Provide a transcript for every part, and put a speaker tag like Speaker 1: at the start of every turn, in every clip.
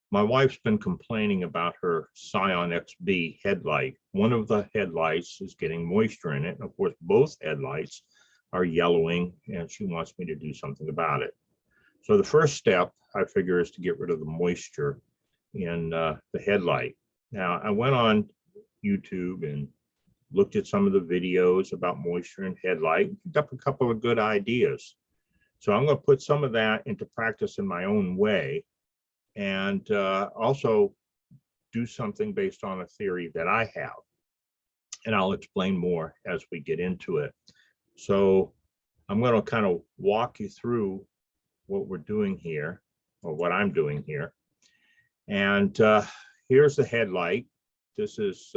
Speaker 1: My wife's been complaining about her Scion Xb headlight. One of the headlights is getting moisture in it. And of course, both headlights are yellowing, and she wants me to do something about it. So the first step, I figure, is to get rid of the moisture in the headlight. Now, I went on YouTube and looked at some of the videos about moisture in headlight, picked up a couple of good ideas. So I'm going to put some of that into practice in my own way, and also do something based on a theory that I have. And I'll explain more as we get into it. So I'm going to kind of walk you through what we're doing here, or what I'm doing here. And here's the headlight. This is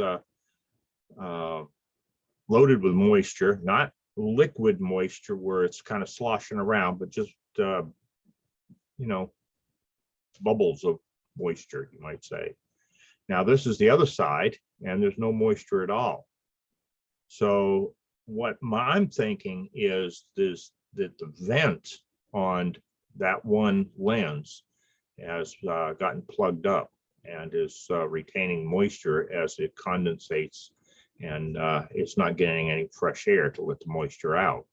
Speaker 1: loaded with moisture, not liquid moisture where it's kind of sloshing around, but just, you know, bubbles of moisture, you might say. Now, this is the other side, and there's no moisture at all. So what I'm thinking is that the vent on that one lens has gotten plugged up and is retaining moisture as it condensates, and it's not getting any fresh air to let the moisture out.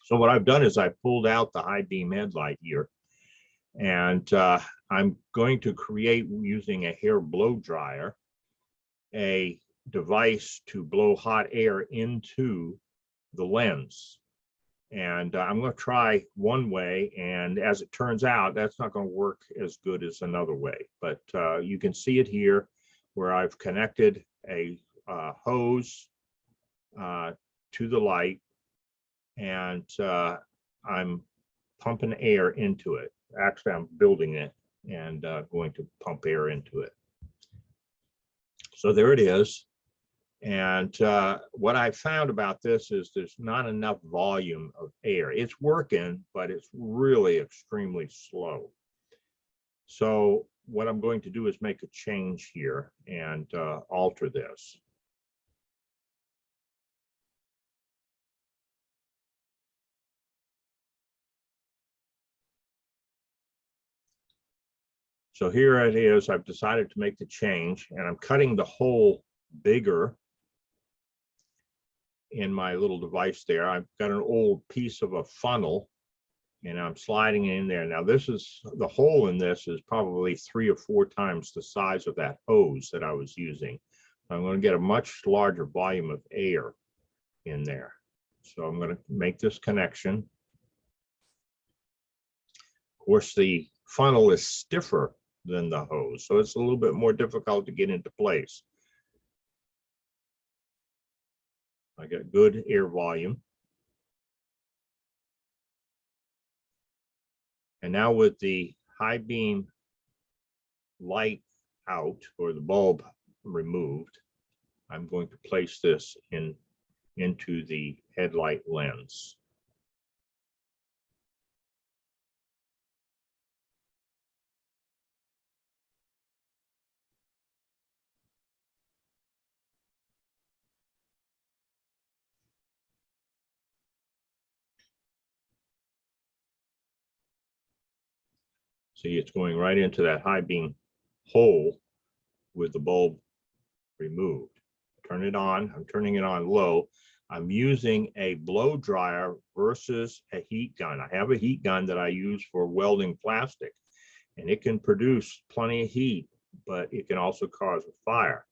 Speaker 1: So what I've done is I pulled out the high beam headlight here, and I'm going to create, using a hair blow dryer, a device to blow hot air into the lens. And I'm going to try one way, and as it turns out, that's not going to work as good as another way. But you can see it here where I've connected a hose to the light, and I'm pumping air into it. Actually, I'm building it and going to pump air into it. So there it is. And what I found about this is there's not enough volume of air. It's working, but it's really extremely slow. So what I'm going to do is make a change here and alter this. So here it is. I've decided to make the change, and I'm cutting the hole bigger in my little device there. I've got an old piece of a funnel, and I'm sliding it in there. Now this is, the hole in this is probably 3 or 4 times the size of that hose that I was using. I'm going to get a much larger volume of air in there. So I'm going to make this connection. Of course, the funnel is stiffer than the hose, so it's a little bit more difficult to get into place. I got good air volume. And now with the high beam light out, or the bulb removed, I'm going to place this into the headlight lens. See, it's going right into that high beam hole with the bulb removed. Turn it on. I'm turning it on low. I'm using a blow dryer versus a heat gun. I have a heat gun that I use for welding plastic, and it can produce plenty of heat, but it can also cause a fire.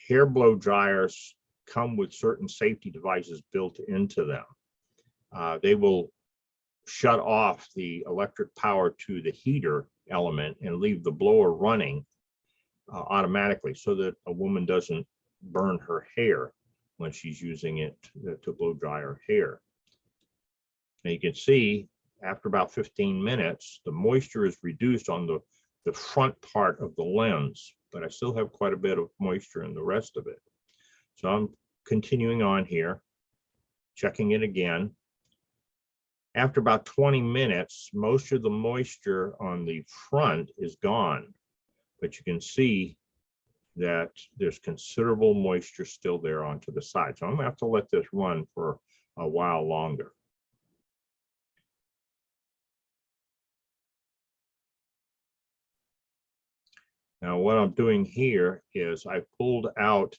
Speaker 1: Hair blow dryers come with certain safety devices built into them. They will shut off the electric power to the heater element and leave the blower running automatically, so that a woman doesn't burn her hair when she's using it to blow dry her hair. Now you can see after about 15 minutes, the moisture is reduced on the front part of the lens, but I still have quite a bit of moisture in the rest of it. So I'm continuing on here, checking it again. After about 20 minutes, most of the moisture on the front is gone, but you can see that there's considerable moisture still there onto the side. So I'm gonna have to let this run for a while longer. Now what I'm doing here is I pulled out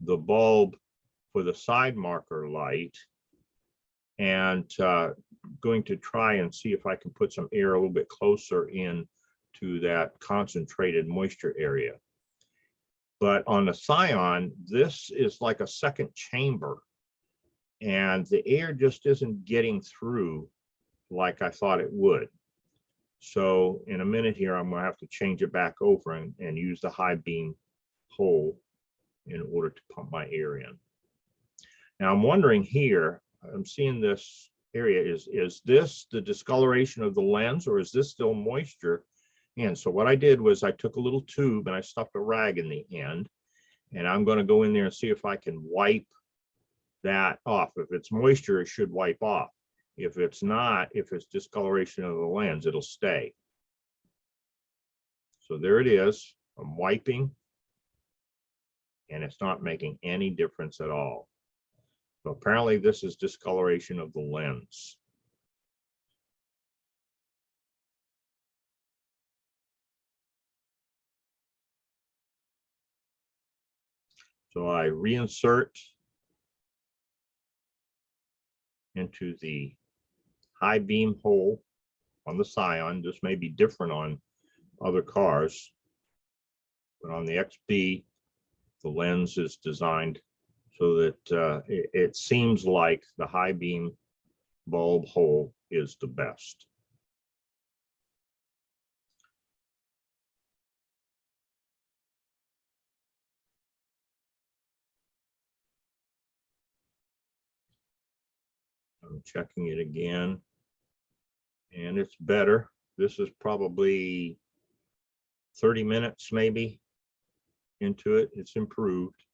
Speaker 1: the bulb for the side marker light and going to try and see if I can put some air a little bit closer in to that concentrated moisture area. But on the Scion, this is like a second chamber, and the air just isn't getting through like I thought it would. So in a minute here, I'm going to have to change it back over and use the high beam hole in order to pump my air in. Now I'm wondering here, I'm seeing this area, is this the discoloration of the lens, or is this still moisture? And so what I did was I took a little tube and I stuffed a rag in the end, and I'm going to go in there and see if I can wipe that off. If it's moisture, it should wipe off. If it's not, if it's discoloration of the lens, it'll stay. So there it is. I'm wiping, and it's not making any difference at all. So apparently this is discoloration of the lens. So I reinsert into the high beam hole on the Scion. This may be different on other cars, but on the XB, the lens is designed so that it seems like the high beam bulb hole is the best. I'm checking it again, and it's better. This is probably 30 minutes maybe into it. It's improved,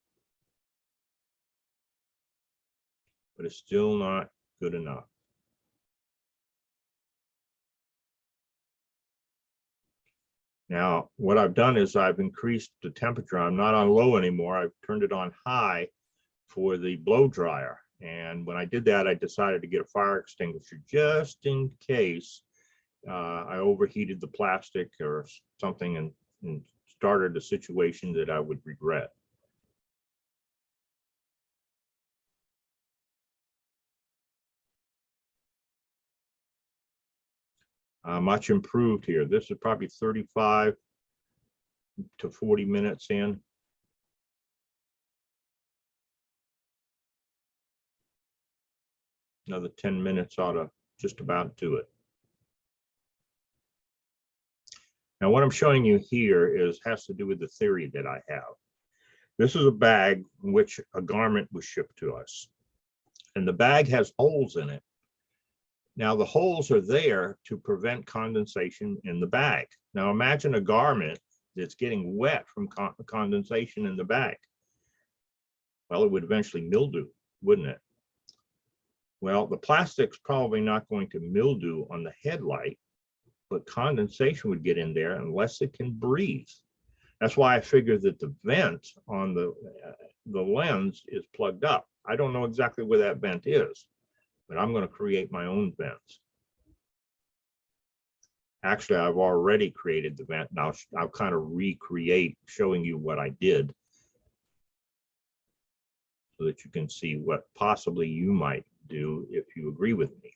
Speaker 1: but it's still not good enough. Now, what I've done is I've increased the temperature. I'm not on low anymore. I've turned it on high for the blow dryer. And when I did that, I decided to get a fire extinguisher just in case I overheated the plastic or something and started a situation that I would regret. Much improved here. This is probably 35 to 40 minutes in. Another 10 minutes ought to just about do it. Now what I'm showing you here has to do with the theory that I have. This is a bag in which a garment was shipped to us, and the bag has holes in it. Now the holes are there to prevent condensation in the bag. Now imagine a garment that's getting wet from condensation in the bag. Well, it would eventually mildew, wouldn't it? Well, the plastic's probably not going to mildew on the headlight, but condensation would get in there unless it can breathe. That's why I figured that the vent on the lens is plugged up. I don't know exactly where that vent is, but I'm going to create my own vents. Actually, I've already created the vent. Now I'll kind of recreate, showing you what I did so that you can see what possibly you might do if you agree with me.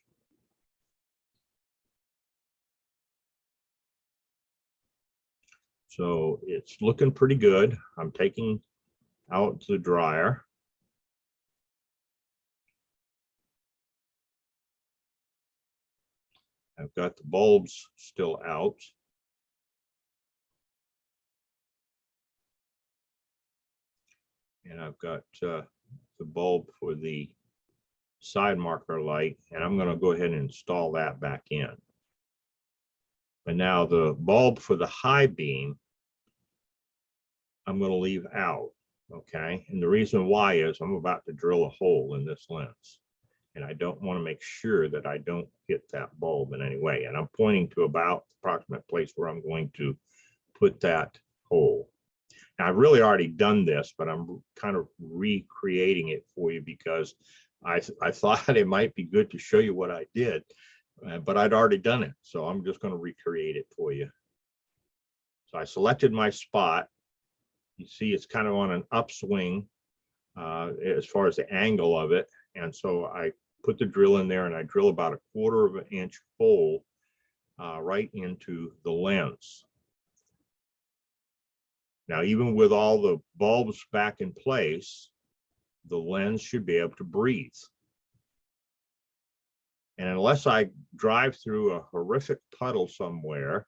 Speaker 1: So it's looking pretty good. I'm taking out the dryer. I've got the bulbs still out. And I've got the bulb for the side marker light, and I'm going to go ahead and install that back in. But now the bulb for the high beam, I'm going to leave out, okay? And the reason why is I'm about to drill a hole in this lens, and I don't want to make sure that I don't hit that bulb in any way. And I'm pointing to about the approximate place where I'm going to put that hole. Now, I've really already done this, but I'm kind of recreating it for you because I thought it might be good to show you what I did, but I'd already done it. So I'm just going to recreate it for you. So I selected my spot. You see it's kind of on an upswing as far as the angle of it. And so I put the drill in there and I drill about 1/4 of an inch hole right into the lens. Now, even with all the bulbs back in place, the lens should be able to breathe. And unless I drive through a horrific puddle somewhere,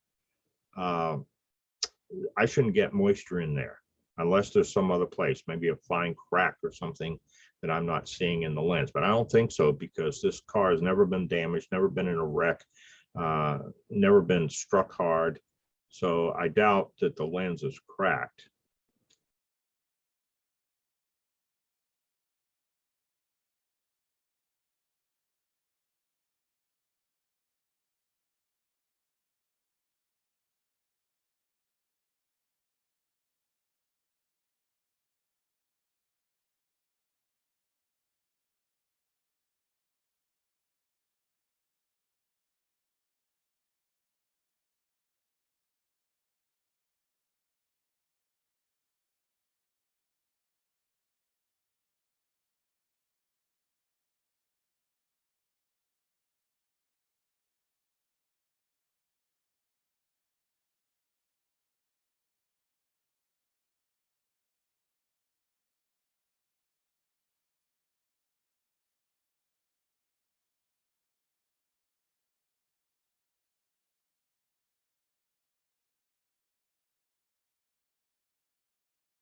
Speaker 1: I shouldn't get moisture in there unless there's some other place, maybe a fine crack or something that I'm not seeing in the lens. But I don't think so, because this car has never been damaged, never been in a wreck, never been struck hard. So I doubt that the lens is cracked.